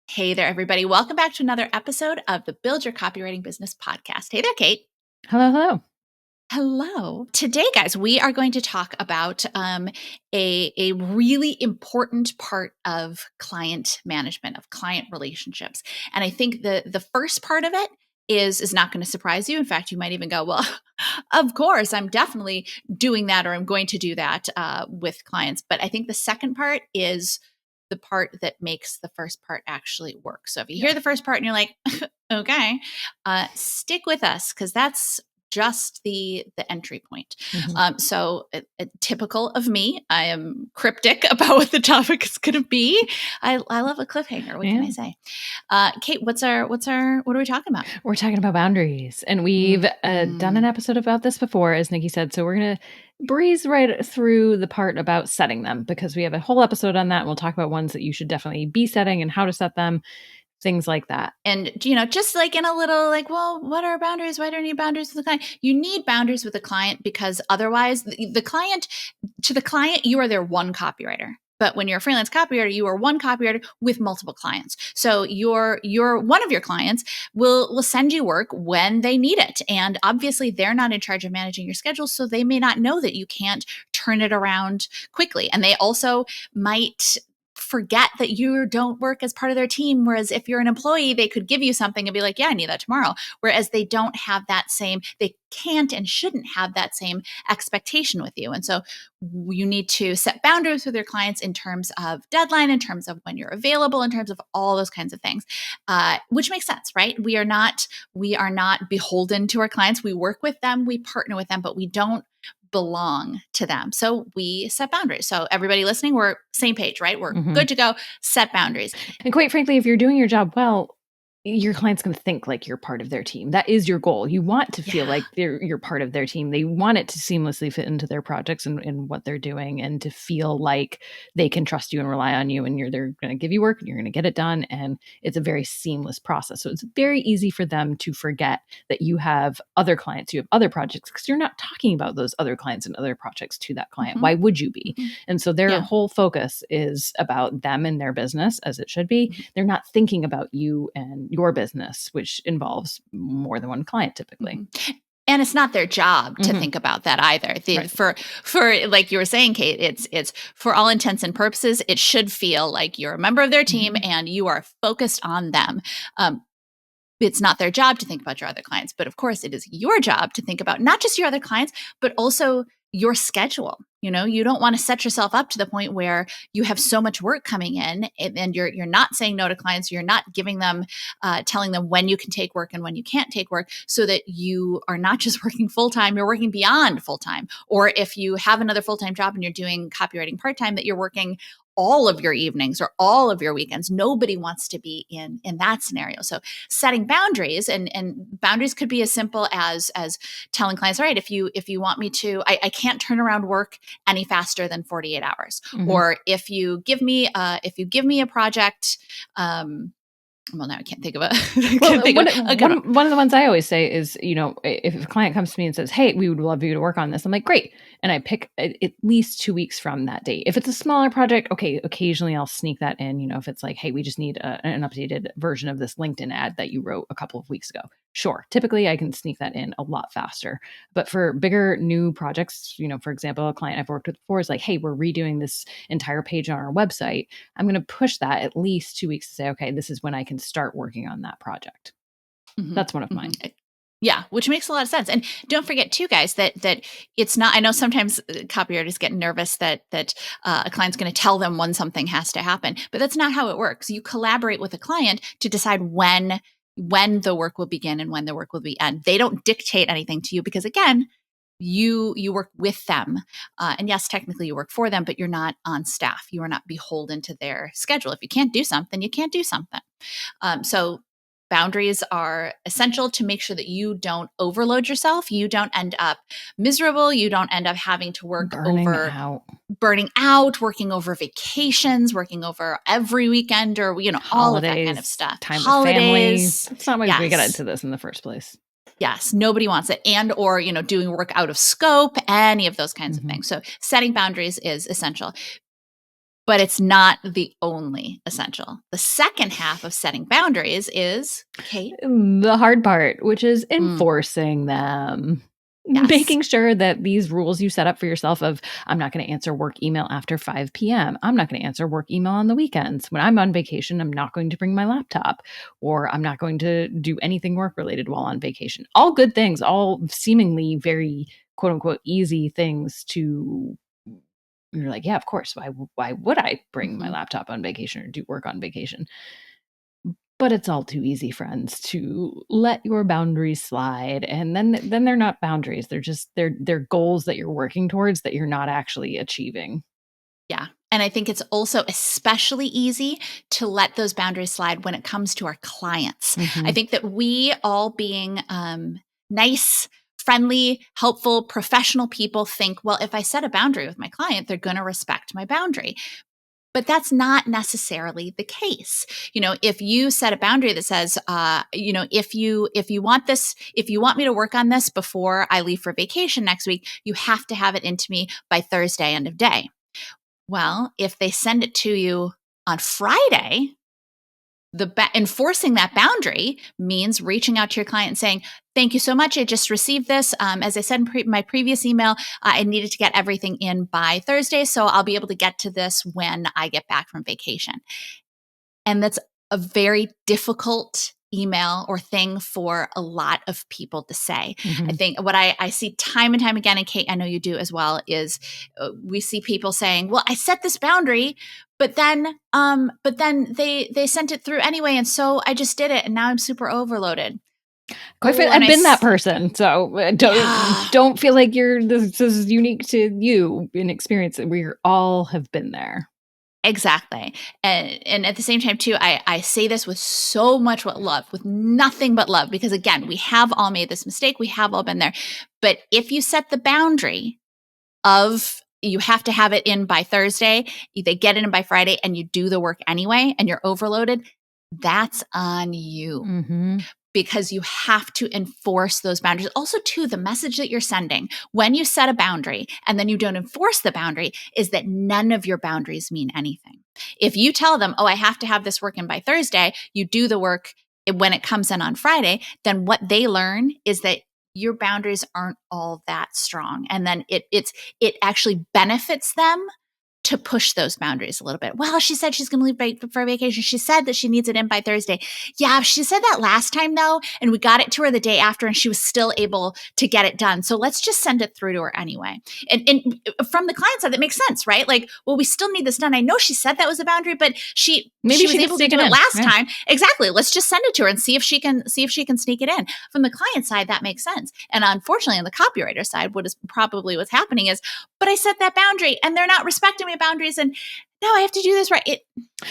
Hey there, everybody. Welcome back to another episode of the Build Your Copywriting Business podcast. Hey there, Kate. Hello, hello. Hello. Today, guys, we are going to talk about a really important part of client management, of client relationships. And I think the first part of it is not going to surprise you. In fact, you might even go, well, of course, I'm definitely doing that, or I'm going to do that with clients. But I think the second part is the part that makes the first part actually work. So if you hear the first part and you're like, okay, stick with us, because that's just the entry point. So typical of me, I am cryptic about what the topic is going to be. I love a cliffhanger. What can I say? Kate, what are we talking about? We're talking about boundaries, and we've done an episode about this before, as Nicki said. So we're going to breeze right through the part about setting them, because we have a whole episode on that. And we'll talk about ones that you should definitely be setting and how to set them. Things like that. And, just like in a little well, what are boundaries? Why do I need boundaries with the client? You need boundaries with the client because otherwise to the client, you are their one copywriter. But when you're a freelance copywriter, you are one copywriter with multiple clients. So your one of your clients will send you work when they need it. And obviously they're not in charge of managing your schedule. So they may not know that you can't turn it around quickly. And they also might forget that you don't work as part of their team. Whereas if you're an employee, they could give you something and be like, yeah, I need that tomorrow. Whereas they don't have that same, they can't and shouldn't have that same expectation with you. And so you need to set boundaries with your clients in terms of deadline, in terms of when you're available, in terms of all those kinds of things, which makes sense, right? We are not beholden to our clients. We work with them, we partner with them, but we don't belong to them. So we set boundaries. So everybody listening, we're same page, right? We're good to go, set boundaries. And quite frankly, if you're doing your job well, your client's going to think like you're part of their team. That is your goal. You want to feel like you're part of their team. They want it to seamlessly fit into their projects and what they're doing, and to feel like they can trust you and rely on you, and they're going to give you work and you're going to get it done. And it's a very seamless process. So it's very easy for them to forget that you have other clients, you have other projects, because you're not talking about those other clients and other projects to that client. Why would you be? And so their whole focus is about them and their business, as it should be. They're not thinking about you and your business, which involves more than one client typically. And it's not their job to think about that either. For like you were saying, Kate, it's for all intents and purposes, it should feel like you're a member of their team and you are focused on them. It's not their job to think about your other clients, but of course it is your job to think about not just your other clients, but also your schedule. You don't want to set yourself up to the point where you have so much work coming in and you're not saying no to clients. You're not giving them, telling them when you can take work and when you can't take work, so that you are not just working full-time, you're working beyond full-time. Or if you have another full-time job and you're doing copywriting part-time, that you're working all of your evenings or all of your weekends. Nobody wants to be in that scenario. So setting boundaries, and boundaries could be as simple as telling clients, all right, if you want me to, I can't turn around work any faster than 48 hours. Or if you give me a project, well, now I can't think of one of the ones I always say is, if a client comes to me and says, hey, we would love you to work on this, I'm like, great. And I pick at least 2 weeks from that date. If it's a smaller project, okay, occasionally I'll sneak that in. If it's like, hey, we just need an updated version of this LinkedIn ad that you wrote a couple of weeks ago. Sure. Typically I can sneak that in a lot faster. But for bigger new projects, for example, a client I've worked with before is like, hey, we're redoing this entire page on our website. I'm going to push that at least 2 weeks to say, okay, this is when I can start working on that project. That's one of mine. Yeah, which makes a lot of sense. And don't forget too, guys, that it's not, I know sometimes copywriters get nervous that a client's going to tell them when something has to happen, but that's not how it works. You collaborate with a client to decide when the work will begin and when the work will be end. They don't dictate anything to you because, again, you work with them. And yes, technically you work for them, but you're not on staff. You are not beholden to their schedule. If you can't do something, you can't do something. So boundaries are essential to make sure that you don't overload yourself. You don't end up miserable. You don't end up having to work burning out, working over vacations, working over every weekend, or, all of that kind of stuff. Time with family. That's not why we got into this in the first place. Yes, nobody wants it. And, or, doing work out of scope, any of those kinds of things. So setting boundaries is essential. but it's not the only essential. The second half of setting boundaries is, Kate, the hard part, which is enforcing them. Yes. Making sure that these rules you set up for yourself of, I'm not going to answer work email after 5 p.m. I'm not going to answer work email on the weekends. When I'm on vacation, I'm not going to bring my laptop, or I'm not going to do anything work related while on vacation. All good things, all seemingly very quote unquote easy things to, you're like, yeah, of course. Why would I bring my laptop on vacation or do work on vacation? But it's all too easy, friends, to let your boundaries slide. And then they're not boundaries. They're just they're goals that you're working towards that you're not actually achieving. Yeah. And I think it's also especially easy to let those boundaries slide when it comes to our clients. I think that we all being nice, friendly, helpful, professional people think, well, if I set a boundary with my client, they're going to respect my boundary. But that's not necessarily the case. If you set a boundary that says, if you want me to work on this before I leave for vacation next week, you have to have it into me by Thursday end of day. Well, if they send it to you on Friday, enforcing that boundary means reaching out to your client and saying, thank you so much. I just received this. As I said in my previous email, I needed to get everything in by Thursday, so I'll be able to get to this when I get back from vacation. And that's a very difficult email or thing for a lot of people to say. I think what I see time and time again, and Kate, I know you do as well, is we see people saying, well, I set this boundary, but then they sent it through anyway, and so I just did it, and now I'm super overloaded. I've been that person, so don't feel like this is unique to you in experience. We all have been there. Exactly. And at the same time, too, I say this with so much love, with nothing but love, because again, we have all made this mistake. We have all been there. But if you set the boundary of you have to have it in by Thursday, they get it in by Friday, and you do the work anyway, and you're overloaded, that's on you. Because you have to enforce those boundaries. Also, too, the message that you're sending when you set a boundary and then you don't enforce the boundary is that none of your boundaries mean anything. If you tell them, oh, I have to have this work in by Thursday, you do the work when it comes in on Friday, then what they learn is that your boundaries aren't all that strong. And then it actually benefits them to push those boundaries a little bit. Well, she said she's going to leave for vacation. She said that she needs it in by Thursday. Yeah, she said that last time though, and we got it to her the day after and she was still able to get it done. So let's just send it through to her anyway. And from the client side, that makes sense, right? Like, well, we still need this done. I know she said that was a boundary, but she was able to do it last time. Exactly. Let's just send it to her and see if she can sneak it in. From the client side, that makes sense. And unfortunately, on the copywriter side, what's happening is, but I set that boundary and they're not respecting my boundaries, and now I have to do this right.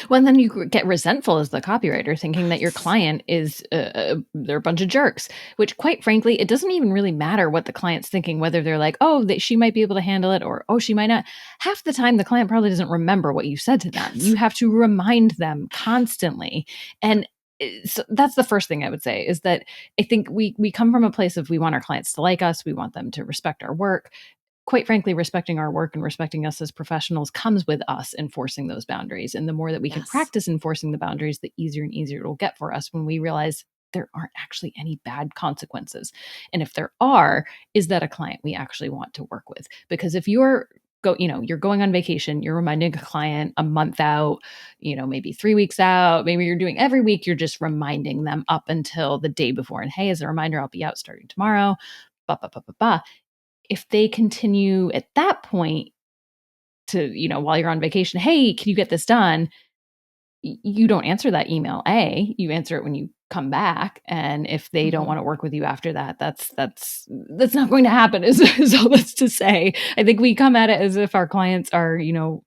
Well, and then you get resentful as the copywriter, thinking that your client is they're a bunch of jerks. Which, quite frankly, it doesn't even really matter what the client's thinking. Whether they're like, "Oh, she might be able to handle it," or "Oh, she might not." Half the time, the client probably doesn't remember what you said to them. You have to remind them constantly, and so that's the first thing I would say is that I think we come from a place of we want our clients to like us, we want them to respect our work. Quite frankly, respecting our work and respecting us as professionals comes with us enforcing those boundaries. And the more that we can practice enforcing the boundaries, the easier and easier it'll get for us when we realize there aren't actually any bad consequences. And if there are, is that a client we actually want to work with? Because if you're going on vacation, you're reminding a client a month out, maybe 3 weeks out, maybe you're doing every week, you're just reminding them up until the day before. And hey, as a reminder, I'll be out starting tomorrow. If they continue at that point to, while you're on vacation, hey, can you get this done? You don't answer that email. You answer it when you come back. And if they don't want to work with you after that, that's not going to happen is all that's to say. I think we come at it as if our clients are,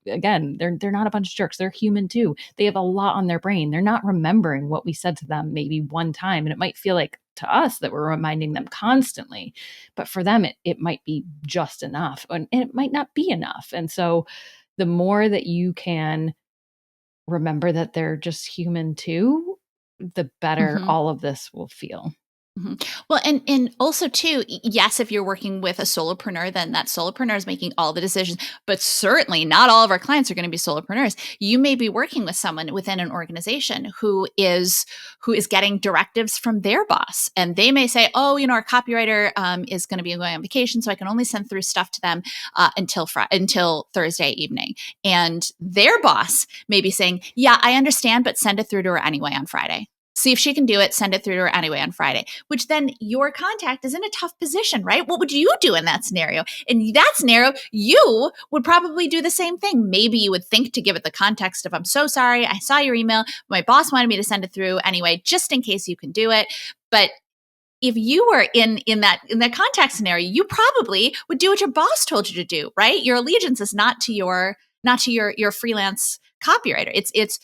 again, they're not a bunch of jerks. They're human too. They have a lot on their brain. They're not remembering what we said to them maybe one time. And it might feel like to us that we're reminding them constantly, but for them, it might be just enough and it might not be enough. And so the more that you can remember that they're just human too, the better all of this will feel. Mhm. Well, and also too, yes, if you're working with a solopreneur, then that solopreneur is making all the decisions. But certainly, not all of our clients are going to be solopreneurs. You may be working with someone within an organization who is getting directives from their boss, and they may say, "Oh, our copywriter is going to be going on vacation, so I can only send through stuff to them until Thursday evening." And their boss may be saying, "Yeah, I understand, but send it through to her anyway on Friday." See if she can do it, send it through to her anyway on Friday, which then your contact is in a tough position, right? What would you do in that scenario? In that scenario, you would probably do the same thing. Maybe you would think to give it the context of, I'm so sorry, I saw your email. My boss wanted me to send it through anyway, just in case you can do it. But if you were in that contact scenario, you probably would do what your boss told you to do, right? Your allegiance is not to your freelance copywriter. It's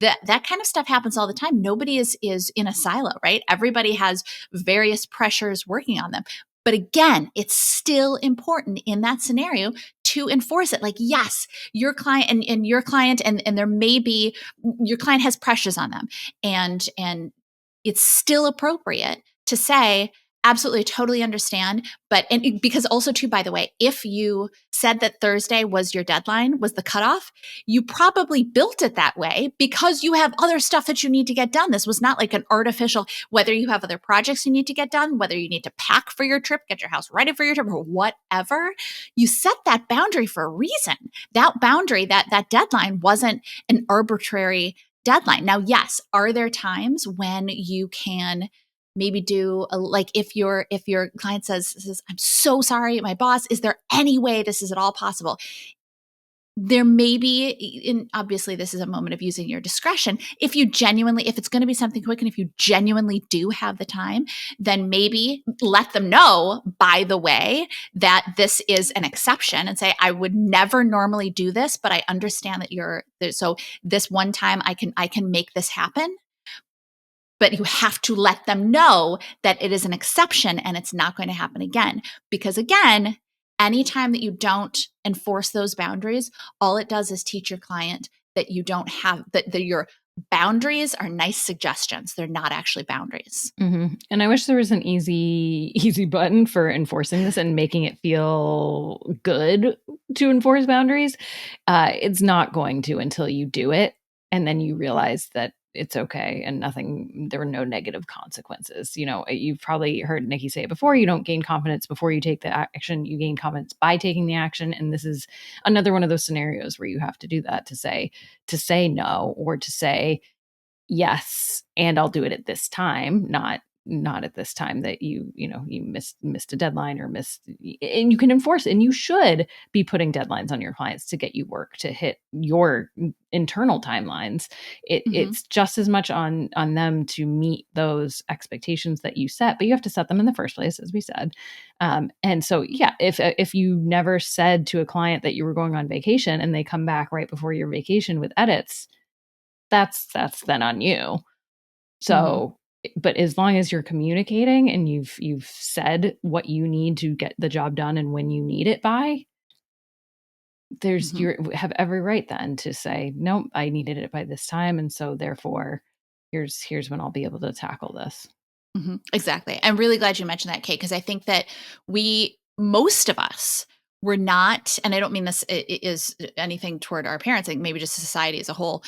that kind of stuff happens all the time. Nobody is in a silo, right? Everybody has various pressures working on them. But again, it's still important in that scenario to enforce it. Like, yes, your client and your client, and there may be your client has pressures on them. And it's still appropriate to say, absolutely, totally understand. But and because also too, by the way, if you said that Thursday was your deadline, was the cutoff, you probably built it that way because you have other stuff that you need to get done. This was not like an artificial, whether you have other projects you need to get done, whether you need to pack for your trip, get your house ready for your trip, or whatever. You set that boundary for a reason. That boundary, that deadline wasn't an arbitrary deadline. Now, yes, are there times when you can maybe do like if your client says, I'm so sorry, my boss, is there any way this is at all possible? There may be, and obviously this is a moment of using your discretion. If it's going to be something quick and if you genuinely do have the time, then maybe let them know, by the way, that this is an exception, and say, I would never normally do this, but I understand that so this one time I can make this happen. But you have to let them know that it is an exception and it's not going to happen again. Because again, anytime that you don't enforce those boundaries, all it does is teach your client that you don't have that your boundaries are nice suggestions. They're not actually boundaries. And I wish there was an easy button for enforcing this and making it feel good to enforce boundaries. It's not going to until you do it. And then you realize that it's okay and there were no negative consequences. You've probably heard Nicki say it before. You don't gain confidence before you take the action. You gain confidence by taking the action. And this is another one of those scenarios where you have to do that to say no, or to say, yes, and I'll do it at this time, not at this time that you missed a deadline or missed. And you can enforce it, and you should be putting deadlines on your clients to get you work to hit your internal timelines. It's just as much on them to meet those expectations that you set, but you have to set them in the first place, as we said. And so, yeah, if you never said to a client that you were going on vacation and they come back right before your vacation with edits, that's then on you. So, but as long as you're communicating and you've said what you need to get the job done and when you need it by, you have every right then to say, nope, I needed it by this time, and so therefore here's when I'll be able to tackle this. Exactly. I'm really glad you mentioned that, Kate, because I think that most of us were not, and I don't mean this is anything toward our parents, like maybe just society as a whole,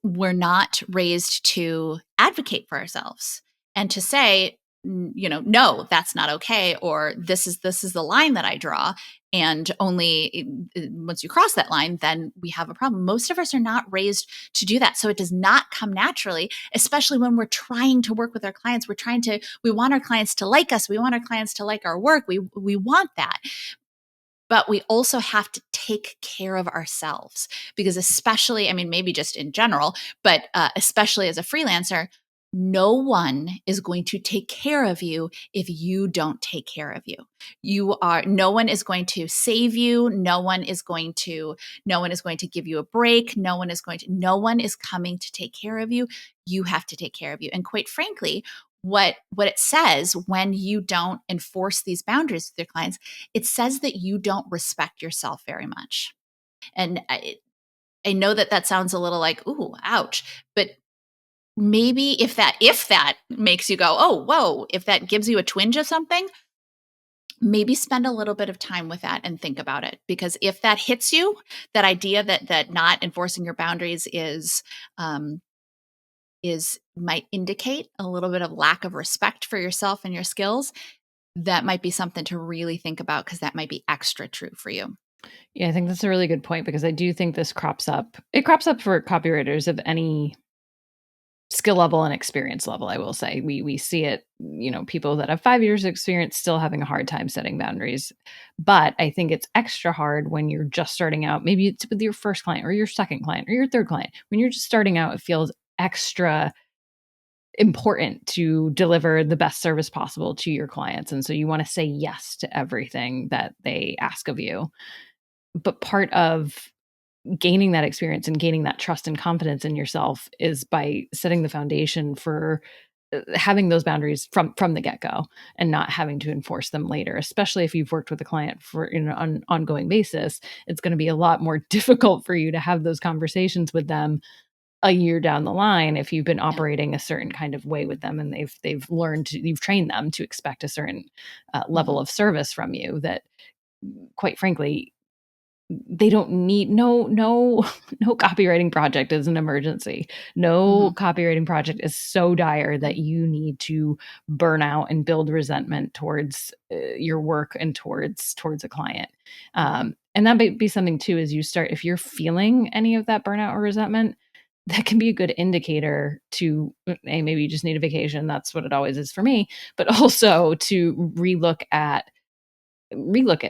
we're not raised to advocate for ourselves and to say, no, that's not okay, or this is the line that I draw, and only once you cross that line, then we have a problem. Most of us are not raised to do that, so it does not come naturally, especially when we're trying to work with our clients. We want our clients to like us, we want our clients to like our work, we want that. But we also have to take care of ourselves, because especially, I mean, maybe just in general, but especially as a freelancer, no one is going to take care of you if you don't take care of you. No one is going to save you. No one is going to give you a break. No one is coming to take care of you. You have to take care of you. And quite frankly, what it says when you don't enforce these boundaries with your clients, it says that you don't respect yourself very much. And I know that sounds a little like, ooh, ouch, but maybe if that makes you go, oh, whoa, if that gives you a twinge of something, maybe spend a little bit of time with that and think about it. Because if that hits you, that idea that not enforcing your boundaries might indicate a little bit of lack of respect for yourself and your skills, that might be something to really think about, because that might be extra true for you. Yeah, I think that's a really good point, because I do think this crops up. It crops up for copywriters of any skill level and experience level, I will say. We see it, people that have 5 years of experience still having a hard time setting boundaries. But I think it's extra hard when you're just starting out. Maybe it's with your first client or your second client or your third client. When you're just starting out, it feels extra important to deliver the best service possible to your clients. And so you want to say yes to everything that they ask of you. But part of gaining that experience and gaining that trust and confidence in yourself is by setting the foundation for having those boundaries from the get-go, and not having to enforce them later. Especially if you've worked with a client for on an ongoing basis, it's going to be a lot more difficult for you to have those conversations with them a year down the line if you've been operating a certain kind of way with them, and they've learned, you've trained them to expect a certain level of service from you that, quite frankly, they don't need. No no copywriting project is an emergency. No copywriting project is so dire that you need to burn out and build resentment towards your work and towards a client. And that might be something too, is if you're feeling any of that burnout or resentment, that can be a good indicator to, hey, maybe you just need a vacation. That's what it always is for me. But also to relook at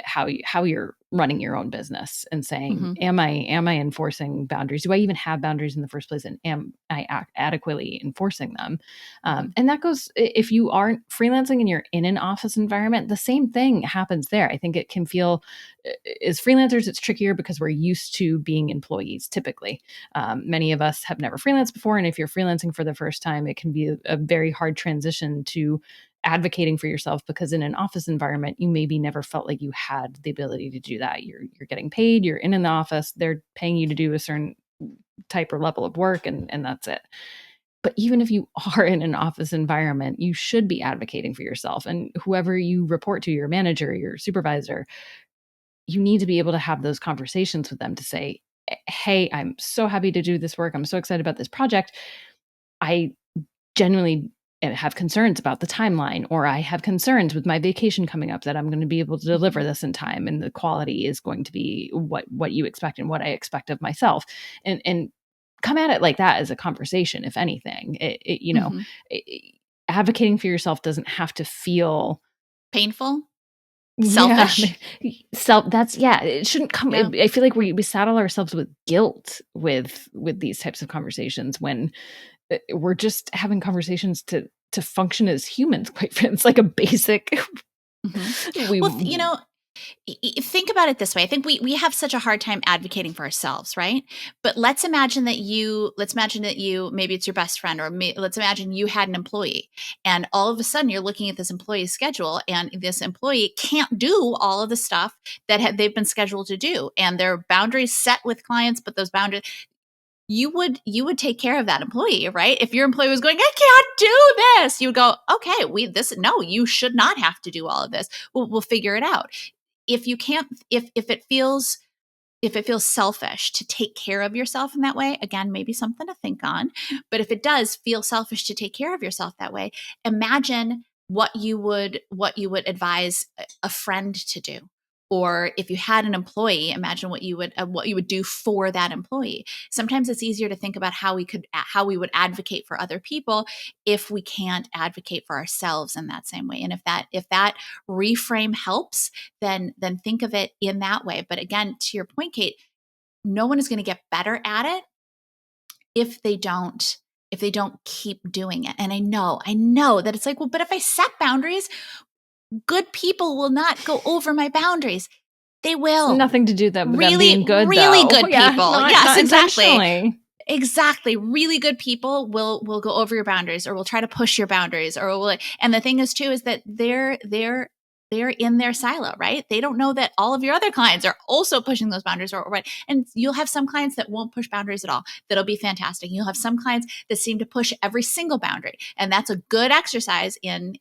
how you're running your own business, and saying, am I enforcing boundaries? Do I even have boundaries in the first place? And am I adequately enforcing them? And that goes, if you aren't freelancing and you're in an office environment, the same thing happens there. I think it can feel, as freelancers, it's trickier because we're used to being employees typically. Many of us have never freelanced before. And if you're freelancing for the first time, it can be a very hard transition to advocating for yourself, because in an office environment, you maybe never felt like you had the ability to do that. You're getting paid, you're in the office, they're paying you to do a certain type or level of work, and that's it. But even if you are in an office environment, you should be advocating for yourself, and whoever you report to, your manager, your supervisor, you need to be able to have those conversations with them to say, hey, I'm so happy to do this work. I'm so excited about this project. I genuinely have concerns about the timeline, or I have concerns with my vacation coming up, that I'm going to be able to deliver this in time, and the quality is going to be what you expect and what I expect of myself. And come at it like that as a conversation. If anything, advocating for yourself doesn't have to feel painful, selfish. It shouldn't come. Yeah. I feel like we saddle ourselves with guilt with these types of conversations, when we're just having conversations to function as humans. Quite frankly, it's like a basic. Well, think about it this way. I think we have such a hard time advocating for ourselves, right? But let's imagine that you, maybe it's your best friend, or let's imagine you had an employee, and all of a sudden you're looking at this employee's schedule, and this employee can't do all of the stuff that they've been scheduled to do, and their boundaries set with clients, but those boundaries, you would take care of that employee, right? If your employee was going, I can't do this, you would go, okay, no, you should not have to do all of this. We'll figure it out. If you can't, if it feels selfish to take care of yourself in that way, again, maybe something to think on. But if it does feel selfish to take care of yourself that way, imagine what you would advise a friend to do. Or if you had an employee, imagine what you would do for that employee. Sometimes it's easier to think about how we would advocate for other people if we can't advocate for ourselves in that same way. And if that reframe helps, then think of it in that way. But again, to your point, Kate, no one is going to get better at it if they don't keep doing it. And I know that it's like, well, but if I set boundaries, good people will not go over my boundaries. They will. It's nothing to do with them really being good, really though. good people. Yes, not exactly. Exactly. Really good people will go over your boundaries, or will try to push your boundaries, and the thing is too, is that they're they're in their silo, right? They don't know that all of your other clients are also pushing those boundaries, or right. And you'll have some clients that won't push boundaries at all. That'll be fantastic. You'll have some clients that seem to push every single boundary, and that's a good exercise in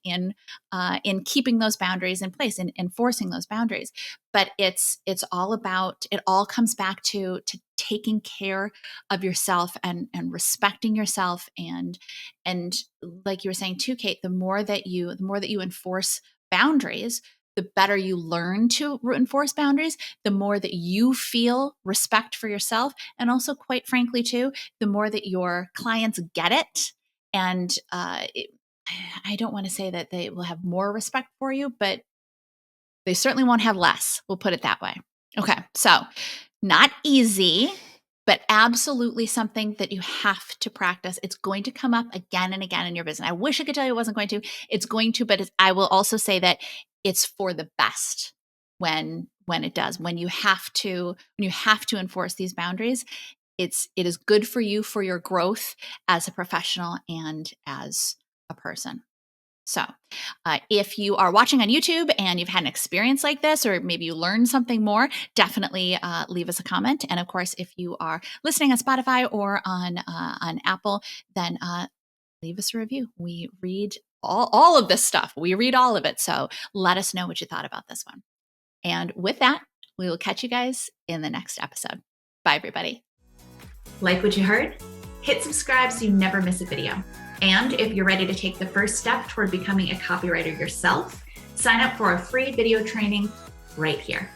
keeping those boundaries in place and enforcing those boundaries. But it's all about, it all comes back to taking care of yourself and respecting yourself, and like you were saying too, Kate, the more that you enforce boundaries, the better you learn to enforce boundaries, the more that you feel respect for yourself. And also, quite frankly, too, the more that your clients get it. And I don't want to say that they will have more respect for you, but they certainly won't have less. We'll put it that way. Okay. So, not easy, but absolutely something that you have to practice. It's going to come up again and again in your business. I wish I could tell you it wasn't going to. It's going to, but I will also say that it's for the best when it does. When you have to enforce these boundaries, it is good for you, for your growth as a professional and as a person. So if you are watching on YouTube and you've had an experience like this, or maybe you learned something more, definitely leave us a comment. And of course, if you are listening on Spotify or on Apple, then leave us a review. We read all of this stuff. We read all of it. So let us know what you thought about this one. And with that, we will catch you guys in the next episode. Bye, everybody. Like what you heard? Hit subscribe so you never miss a video. And if you're ready to take the first step toward becoming a copywriter yourself, sign up for a free video training right here.